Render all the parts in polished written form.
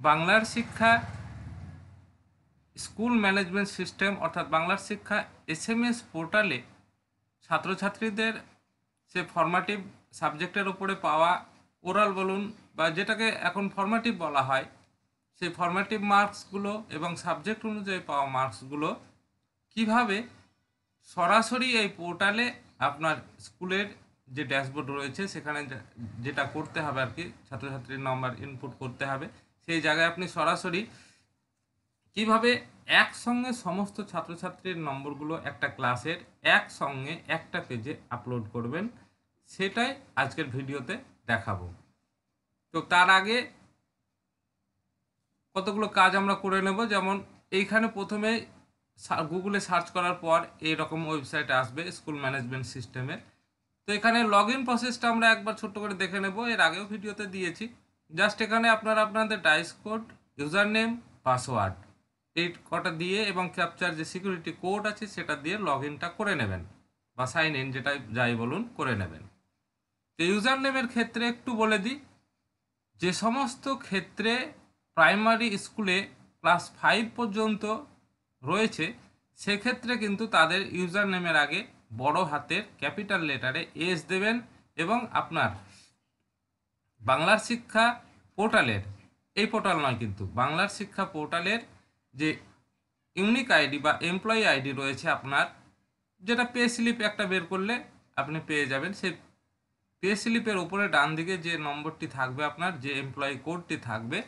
বাংলার শিক্ষা school management system অর্থাৎ বাংলার শিক্ষা এসএমএস পোর্টালে ছাত্রছাত্রীদের সে ফর্মাটিভ সাবজেক্টের উপরে পাওয়া ওরাল বলুন বা যেটাকে এখন ফর্মাটিভ বলা হয়, সেই ফর্মাটিভ মার্কসগুলো এবং সাবজেক্ট অনুযায়ী পাওয়া মার্কসগুলো কিভাবে সরাসরি এই পোর্টালে আপনার স্কুলের যে ড্যাশবোর্ড রয়েছে সেখানে যেটা করতে হবে আর কি, ছাত্রছাত্রীর নাম্বার ইনপুট করতে হবে, সেই জায়গায় আপনি সরাসরি কিভাবে একসঙ্গে সমস্ত ছাত্রছাত্রীর নম্বরগুলো একটা ক্লাসের একসঙ্গে একটা পেজে আপলোড করবেন, সেটাই আজকের ভিডিওতে দেখাবো। তো তার আগে কতগুলো কাজ আমরা করে নেব। যেমন এইখানে প্রথমে গুগলে সার্চ করার পর এইরকম ওয়েবসাইট আসবে স্কুল ম্যানেজমেন্ট সিস্টেমের। তো এখানে লগ ইন প্রসেসটা আমরা একবার ছোট্ট করে দেখে নেব, এর আগেও ভিডিওতে দিয়েছি। জাস্ট এখানে আপনারা আপনাদের DISE code, user name, password এই কটা দিয়ে এবং ক্যাপচার যে সিকিউরিটি কোড আছে সেটা দিয়ে লগ ইনটা করে নেবেন বা সাইন ইন যেটা যাই বলুন করে নেবেন। তো ইউজার নেমের ক্ষেত্রে একটু বলে দিই, যে সমস্ত ক্ষেত্রে প্রাইমারি স্কুলে ক্লাস 5 পর্যন্ত রয়েছে সেক্ষেত্রে কিন্তু তাদের ইউজার নেমের আগে বড় হাতের ক্যাপিটাল লেটারে এস দেবেন এবং আপনার বাংলার শিক্ষা পোর্টালের, এই পোর্টাল নয় কিন্তু বাংলার শিক্ষা পোর্টালের যে ইউনিক আইডি বা এমপ্লয়ি আইডি রয়েছে আপনার, যেটা পে স্লিপ একটা বের করলে আপনি পেয়ে যাবেন, সেই পে স্লিপের উপরে ডান দিকে যে নম্বরটি থাকবে আপনার, যে এমপ্লয়ি কোডটি থাকবে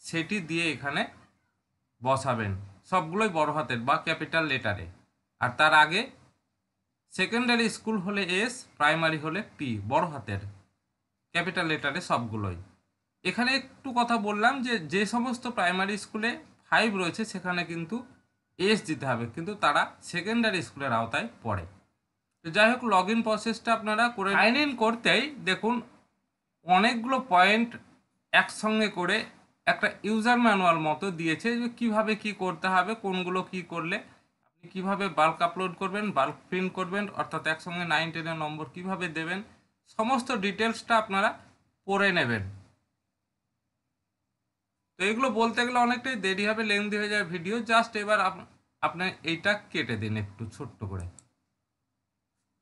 সেটি দিয়ে এখানে বসাবেন, সবগুলোই বড় হাতের বা ক্যাপিটাল লেটারে। আর তার আগে সেকেন্ডারি স্কুল হলে এস, প্রাইমারি হলে পি, বড় হাতের ক্যাপিটাল লেটারে সবগুলোই। এখানে একটু কথা বললাম যে যে সমস্ত প্রাইমারি স্কুলে 5 রয়েছে সেখানে কিন্তু এস দিতে হবে, কিন্তু তারা সেকেন্ডারি স্কুলের আওতায় পড়ে। তো যাই হোক, লগ ইন প্রসেসটা আপনারা করে সাইন ইন করতেই দেখুন অনেকগুলো পয়েন্ট একসঙ্গে করে একটা ইউজার ম্যানুয়াল মতো দিয়েছে যে কীভাবে কী করতে হবে, কোনগুলো কী করলে আপনি কীভাবে বাল্ক আপলোড করবেন, বাল্ক প্রিন্ট করবেন, অর্থাৎ একসঙ্গে 9, 10 নম্বর কীভাবে দেবেন, সমস্ত ডিটেলসটা আপনারা পড়ে নেবেন। তো এগুলো বলতে গেলে অনেকটাই দেরি হবে, লেন্দি হয়ে যাবে ভিডিও। জাস্ট এবার আপনি এইটা কেটে দিন একটু ছোট্ট করে।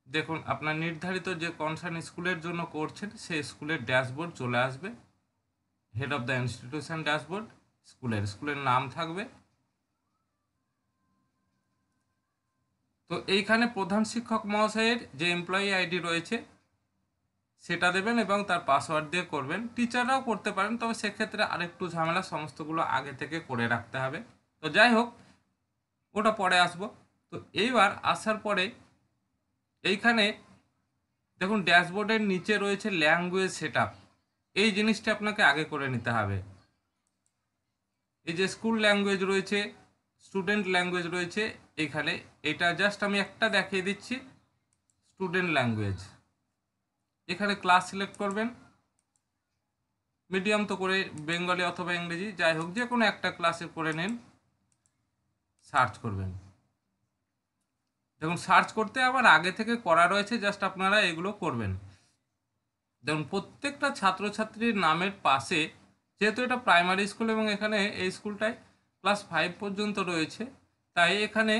দেখুন আপনার নির্ধারিত যে কনসার্ন স্কুলের জন্য করছেন সেই স্কুলের ড্যাশবোর্ড চলে আসবে, head of the institution dashboard, স্কুলের নাম থাকবে। তো এইখানে প্রধান শিক্ষক মহাশয়ের যে এমপ্লয়ি আইডি রয়েছে সেটা দেবেন এবং তার পাসওয়ার্ড দিয়ে করবেন। টিচাররাও করতে পারেন, তবে সেক্ষেত্রে আরেকটু ঝামেলা, সমস্তগুলো আগে থেকে করে রাখতে হবে। তো যাই হোক, ওটা পরে আসবো। তো এইবার আসার পরে এইখানে দেখুন ড্যাশবোর্ডের নিচে রয়েছে ল্যাঙ্গুয়েজ সেটআপ, এই জিনিসটা আপনাকে আগে করে নিতে হবে। এই যে স্কুল ল্যাঙ্গুয়েজ রয়েছে, স্টুডেন্ট ল্যাঙ্গুয়েজ রয়েছে, এখানে এটা জাস্ট আমি একটা দেখিয়ে দিচ্ছি, স্টুডেন্ট ল্যাঙ্গুয়েজ। এখানে ক্লাস সিলেক্ট করবেন, মিডিয়াম তো করে বেঙ্গলি অথবা ইংরেজি যাই হোক যে কোনো একটা ক্লাসে করে নিন, সার্চ করবেন। দেখুন সার্চ করতে আবার আগে থেকে করা রয়েছে, জাস্ট আপনারা এগুলো করবেন। দেখুন প্রত্যেকটা ছাত্রছাত্রীর নামের পাশে, যেহেতু এটা প্রাইমারি স্কুল এবং এখানে এই স্কুলটায় ক্লাস 5 পর্যন্ত রয়েছে, তাই এখানে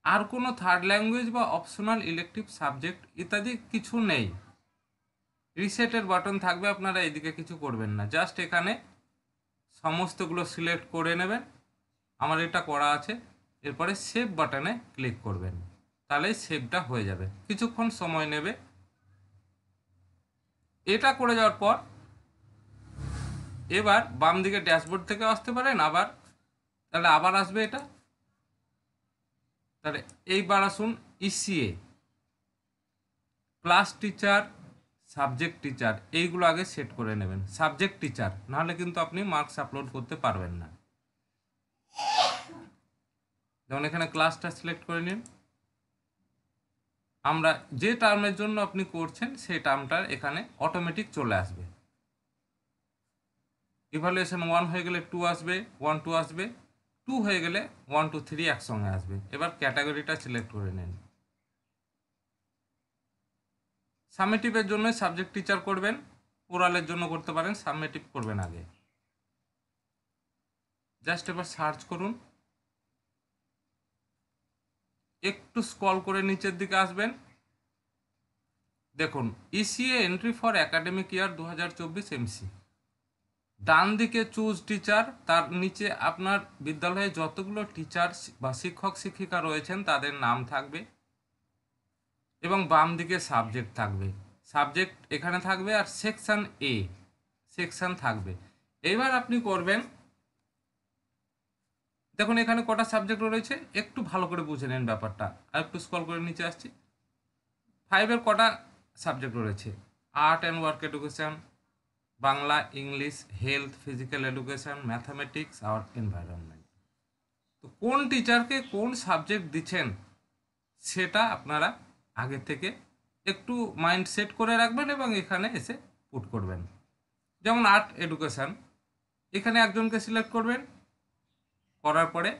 আর কোনো থার্ড ল্যাঙ্গুয়েজ বা অপশনাল ইলেকটিভ সাবজেক্ট ইত্যাদি কিছু নেই। রিসেটের বাটন থাকবে, আপনারা এদিকে কিছু করবেন না, জাস্ট এখানে সমস্তগুলো সিলেক্ট করে নেবেন। আমার এটা করা আছে, এরপরে সেভ বাটনে ক্লিক করবেন, তাহলেই সেভটা হয়ে যাবে, কিছুক্ষণ সময় নেবে। এটা করে যাওয়ার পর এবার বাম দিকে ড্যাশবোর্ড থেকে আসতে পারেন, আবার আসবে এটা। তাহলে এইবার আসুন ECA, class teacher, subject teacher, এইগুলো আগে সেট করে নেবেন। সাবজেক্ট টিচার, নাহলে কিন্তু আপনি মার্কস আপলোড করতে পারবেন না। যেমন এখানে ক্লাসটা সিলেক্ট করে নিন, আমরা যে টার্মের জন্য আপনি করছেন সেই টার্মটা এখানে অটোমেটিক চলে আসবে। ইভালুয়েশন 1 হয়ে গেলে 2 আসবে, 1 2 আসবে, 2 হয়ে গেলে 1 2 3 একসঙ্গে আসবে। এবার ক্যাটাগরিটা সিলেক্ট করে নিন। সামেটিভের জন্য সাবজেক্ট টিচার করবেন, ওরালের জন্য করতে পারেন, সামেটিভ করবেন আগে। জাস্ট এবার সার্চ করুন, একটু স্ক্রল করে নিচের দিকে আসবেন, দেখুন ECA entry for academic year 2024 MC, ডান দিকে চুজ টিচার, তার নিচে আপনার বিদ্যালয়ে যতগুলো টিচার বা শিক্ষক শিক্ষিকা রয়েছেন তাদের নাম থাকবে এবং বাম দিকে সাবজেক্ট থাকবে, সাবজেক্ট এখানে থাকবে আর সেকশন এ সেকশন থাকবে। এবার আপনি করবেন, দেখুন এখানে কটা সাবজেক্ট রয়েছে একটু ভালো করে বুঝে নেন ব্যাপারটা। আর একটু স্ক্রল করে নিচে আসছি, 5-এর কটা সাবজেক্ট রয়েছে, art and work education, Bangla, English, health, physical education, mathematics আর এনভায়রনমেন্ট। তো কোন টিচারকে কোন সাবজেক্ট দিচ্ছেন সেটা আপনারা আগে থেকে একটু মাইন্ড সেট করে রাখবেন এবং এখানে এসে পুট করবেন। যেমন আর্ট এডুকেশন, এখানে একজনকে সিলেক্ট করবেন, করার পরে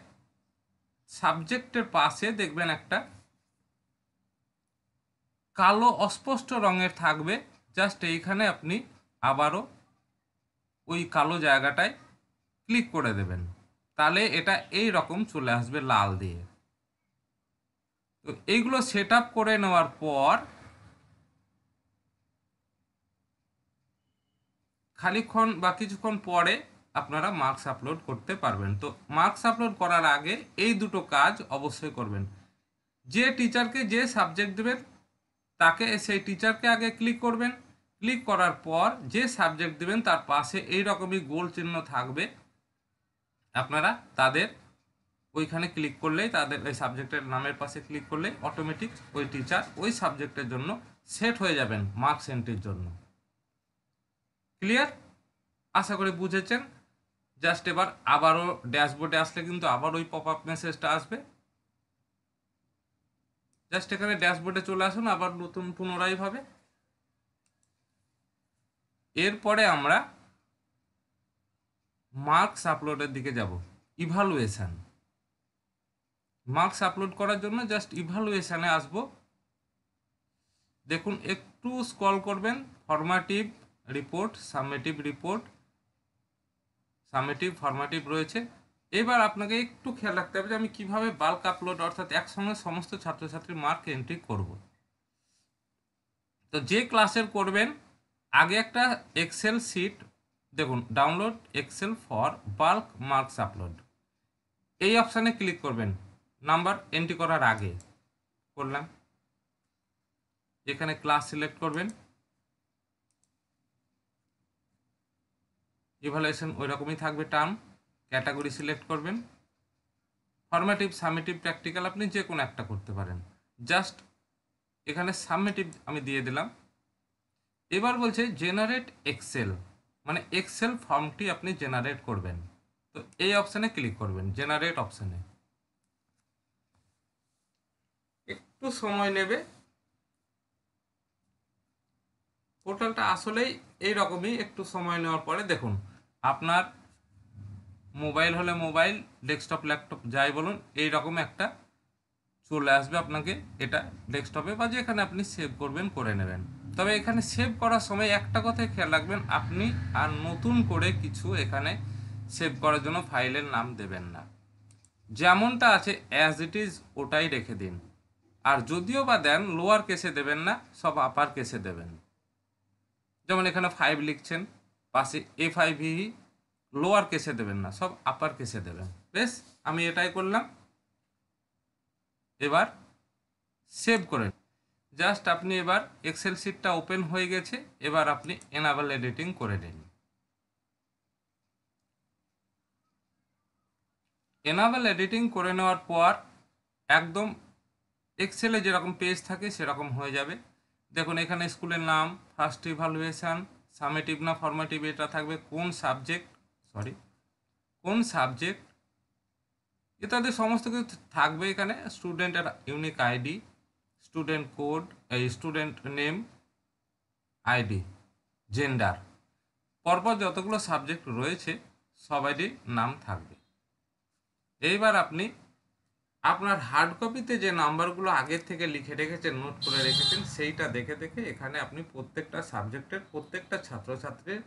সাবজেক্টের পাশে দেখবেন একটা কালো অস্পষ্ট রঙের থাকবে, জাস্ট এইখানে আপনি আবারও ওই কালো জায়গাটায় ক্লিক করে দেবেন, তাহলে এটা এই রকম চলে আসবে লাল দিয়ে। তো এইগুলো সেট আপ করে নেওয়ার পর খানিকক্ষণ বা কিছুক্ষণ পরে আপনারা মার্কস আপলোড করতে পারবেন। তো মার্কস আপলোড করার আগে এই দুটো কাজ অবশ্যই করবেন। যে টিচারকে যে সাবজেক্ট দেবেন তাকে সেই টিচারকে আগে ক্লিক করবেন, ক্লিক করার পর যে সাবজেক্ট দেবেন তার পাশে এই রকমই গোল চিহ্ন থাকবে, আপনারা তাদের ওইখানে ক্লিক করলেই, তাদের ওই সাবজেক্টের নামের পাশে ক্লিক করলেই অটোমেটিক ওই টিচার ওই সাবজেক্টের জন্য সেট হয়ে যাবেন মার্কস এন্ট্রির জন্য। ক্লিয়ার? আশা করি বুঝেছেন। জাস্ট এবার আবারও ড্যাশবোর্ডে আসলে কিন্তু আবার ওই পপ আপ মেসেজটা আসবে, জাস্ট এখানে ড্যাশবোর্ডে চলে আসুন আবার নতুন পুনরায় ভাবে। এরপরে আমরা মার্কস আপলোডের দিকে যাব, ইভালুয়েশন। মার্কস আপলোড করার জন্য জাস্ট ইভালুয়েশনে আসব, দেখুন একটু স্ক্রল করবেন, formative report, summative report, summative, formative রয়েছে। এবার আপনাকে একটু খেয়াল রাখতে হবে যে আমি কিভাবে বাল্ক আপলোড অর্থাৎ একসঙ্গে সমস্ত ছাত্রছাত্রীর মার্ক এন্ট্রি করব। তো যে ক্লাসের করবেন আগে একটা এক্সেল শিট, দেখুন download Excel for bulk marks upload, এই অপশানে ক্লিক করবেন নাম্বার এন্ট্রি করার আগে। করলাম, এখানে ক্লাস সিলেক্ট করবেন, ইভালুয়েশন ওই রকমই থাকবে টার্ম, ক্যাটাগরি সিলেক্ট করবেন, ফরম্যাটিভ, সামেটিভ, প্র্যাকটিক্যাল আপনি যে কোনো একটা করতে পারেন। জাস্ট এখানে সামেটিভ আমি দিয়ে দিলাম। এবার বলছে জেনারেট এক্সেল, মানে এক্সেল ফর্মটি আপনি জেনারেট করবেন। তো এই অপশানে ক্লিক করবেন, জেনারেট অপশানে। একটু সময় নেবে, পোর্টালটা আসলেই এইরকমই, একটু সময় নেওয়ার পরে দেখুন আপনার মোবাইল হলে মোবাইল, ডেস্কটপ, ল্যাপটপ যাই বলুন এই রকম একটা চলে আসবে, আপনাকে এটা ডেস্কটপে বা যেখানে আপনি সেভ করবেন করে নেবেন। তবে এখানে সেভ করার সময় একটা কথাই খেয়াল রাখবেন, আপনি আর নতুন করে কিছু এখানে সেভ করার জন্য ফাইলের নাম দেবেন না, যেমনটা আছে অ্যাজ ইট ইজ ওটাই রেখে দিন। আর যদিও বা দেন লোয়ার কেসে দেবেন না, সব আপার কেসে দেবেন। যেমন এখানে 5 লিখছেন, পাশে A5 লোয়ার কেসে দেবেন না, সব আপার কেসে দেবেন। বেশ, আমি এটাই করলাম। এবার সেভ করেন, জাস্ট আপনি এবার এক্সেল শিটটা ওপেন হয়ে গেছে, এবার আপনি এনাবেল এডিটিং করে নিন। এনাবেল এডিটিং করে নেওয়ার পর একদম এক্সেলে যেরকম পেজ থাকে সেরকম হয়ে যাবে। দেখুন এখানে স্কুলের নাম, ফার্স্ট ইভালুয়েশন, সামেটিভ না ফরমেটিভ এটা থাকবে, কোন সাবজেক্ট ইত্যাদি সমস্ত কিছু থাকবে। এখানে স্টুডেন্টের ইউনিক আইডি, স্টুডেন্ট কোড, এই স্টুডেন্ট নেম, আইডি, জেন্ডার, পরপর যতগুলো সাবজেক্ট রয়েছে সবারই নাম থাকবে। এইবার আপনি আপনার হার্ড কপিতে যে নাম্বারগুলো আগের থেকে লিখে রেখেছেন, নোট করে রেখেছেন, সেইটা দেখে দেখে এখানে আপনি প্রত্যেকটা সাবজেক্টের প্রত্যেকটা ছাত্রছাত্রীর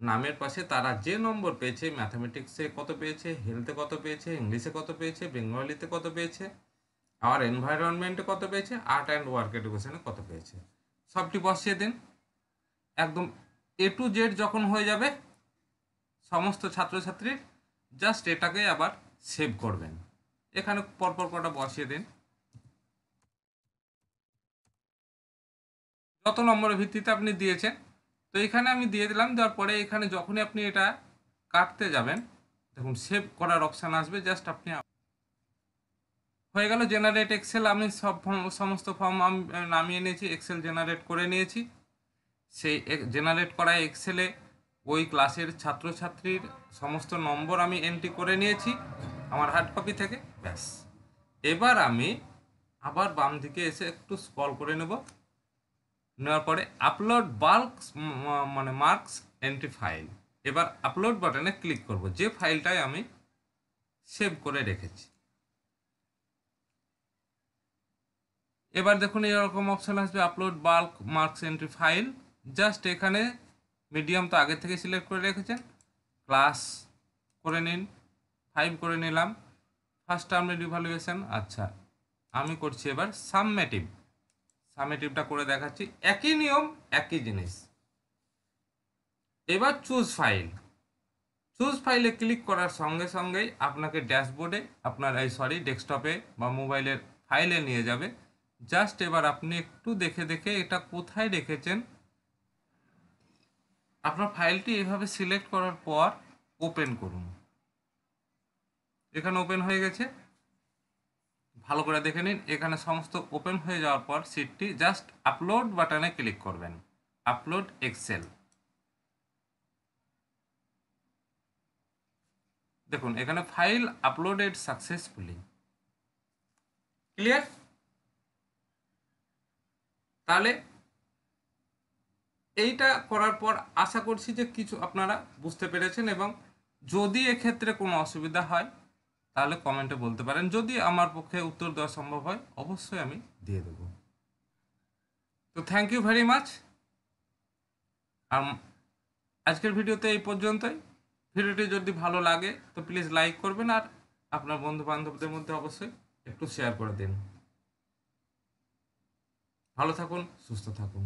নামের পাশে তারা যে নম্বর পেয়েছে, ম্যাথামেটিক্সে কত পেয়েছে, হেলথে কত পেয়েছে, ইংলিশে কত পেয়েছে, বেঙ্গলিতে কত পেয়েছে, আর এনভায়রনমেন্টে কত পেয়েছে, আর্ট অ্যান্ড ওয়ার্ক এডুকেশনে কত পেয়েছে, সবটি বসিয়ে দিন। একদম A to Z যখন হয়ে যাবে সমস্ত ছাত্রছাত্রীর, জাস্ট এটাকে আবার সেভ করবেন। এখানে পরপর কটা বসিয়ে দিন, যত নম্বরের ভিত্তিতে আপনি দিয়েছেন। তো এখানে আমি দিয়ে দিলাম, দেওয়ার পরে এখানে যখনই আপনি এটা কাটতে যাবেন, দেখুন সেভ করার অপশান আসবে, জাস্ট আপনি হয়ে গেল জেনারেট এক্সেল। আমি সমস্ত ফর্ম আমি নামিয়ে নিয়েছি, এক্সেল জেনারেট করে নিয়েছি। সেই জেনারেট করা এক্সেলে ওই ক্লাসের ছাত্রছাত্রীর সমস্ত নম্বর আমি এন্ট্রি করে নিয়েছি আমার হার্ড কপি থেকে। ব্যাস, এবার আমি আবার বাম দিকে এসে একটু স্ক্রল করে নেব, নেওয়ার পরে আপলোড বাল্ক মানে মার্কস এন্ট্রি ফাইল, এবার আপলোড বাটনে ক্লিক করব যে ফাইলটাই আমি সেভ করে রেখেছি। এবার দেখুন এরকম অপশান আসবে, upload bulk marks entry file. Just এখানে মিডিয়াম তো আগে থেকে সিলেক্ট করে রেখেছেন, ক্লাস করে নিন, 5 করে নিলাম, ফার্স্ট টার্মের ইভ্যালুয়েশন। আচ্ছা, আমি করছি এবার সামেটিভটা করে দেখাচ্ছি, একই নিয়ম একই জিনিস। এবার চুজ ফাইলে ক্লিক করার সঙ্গে সঙ্গেই আপনাকে ড্যাশবোর্ডে আপনার ডেস্কটপে বা মোবাইলের ফাইলে নিয়ে যাবে। জাস্ট এবার আপনি একটু দেখে দেখে এটা কোথায় রেখেছেন, আপনার ফাইলটি এভাবে সিলেক্ট করার পর ওপেন করুন। এখানে ওপেন হয়ে গেছে, ভালো করে দেখে নিন। এখানে সমস্ত ওপেন হয়ে যাওয়ার পর শিটটি জাস্ট আপলোড বাটনে ক্লিক করবেন, আপলোড এক্সেল। দেখুন এখানে ফাইল আপলোডেড সাকসেসফুলি, ক্লিয়ার। তাহলে এইটা করার পর আশা করছি যে কিছু আপনারা বুঝতে পেরেছেন, এবং যদি এক্ষেত্রে কোনো অসুবিধা হয় তাহলে কমেন্টে বলতে পারেন, যদি আমার পক্ষে উত্তর দেওয়া সম্ভব হয় অবশ্যই আমি দিয়ে দেব। তো থ্যাংক ইউ ভেরি মাচ। আর আজকের ভিডিওতে এই পর্যন্তই। ভিডিওটি যদি ভালো লাগে তো প্লিজ লাইক করবেন, আর আপনার বন্ধু বান্ধবদের মধ্যে অবশ্যই একটু শেয়ার করে দিন। ভালো থাকুন, সুস্থ থাকুন।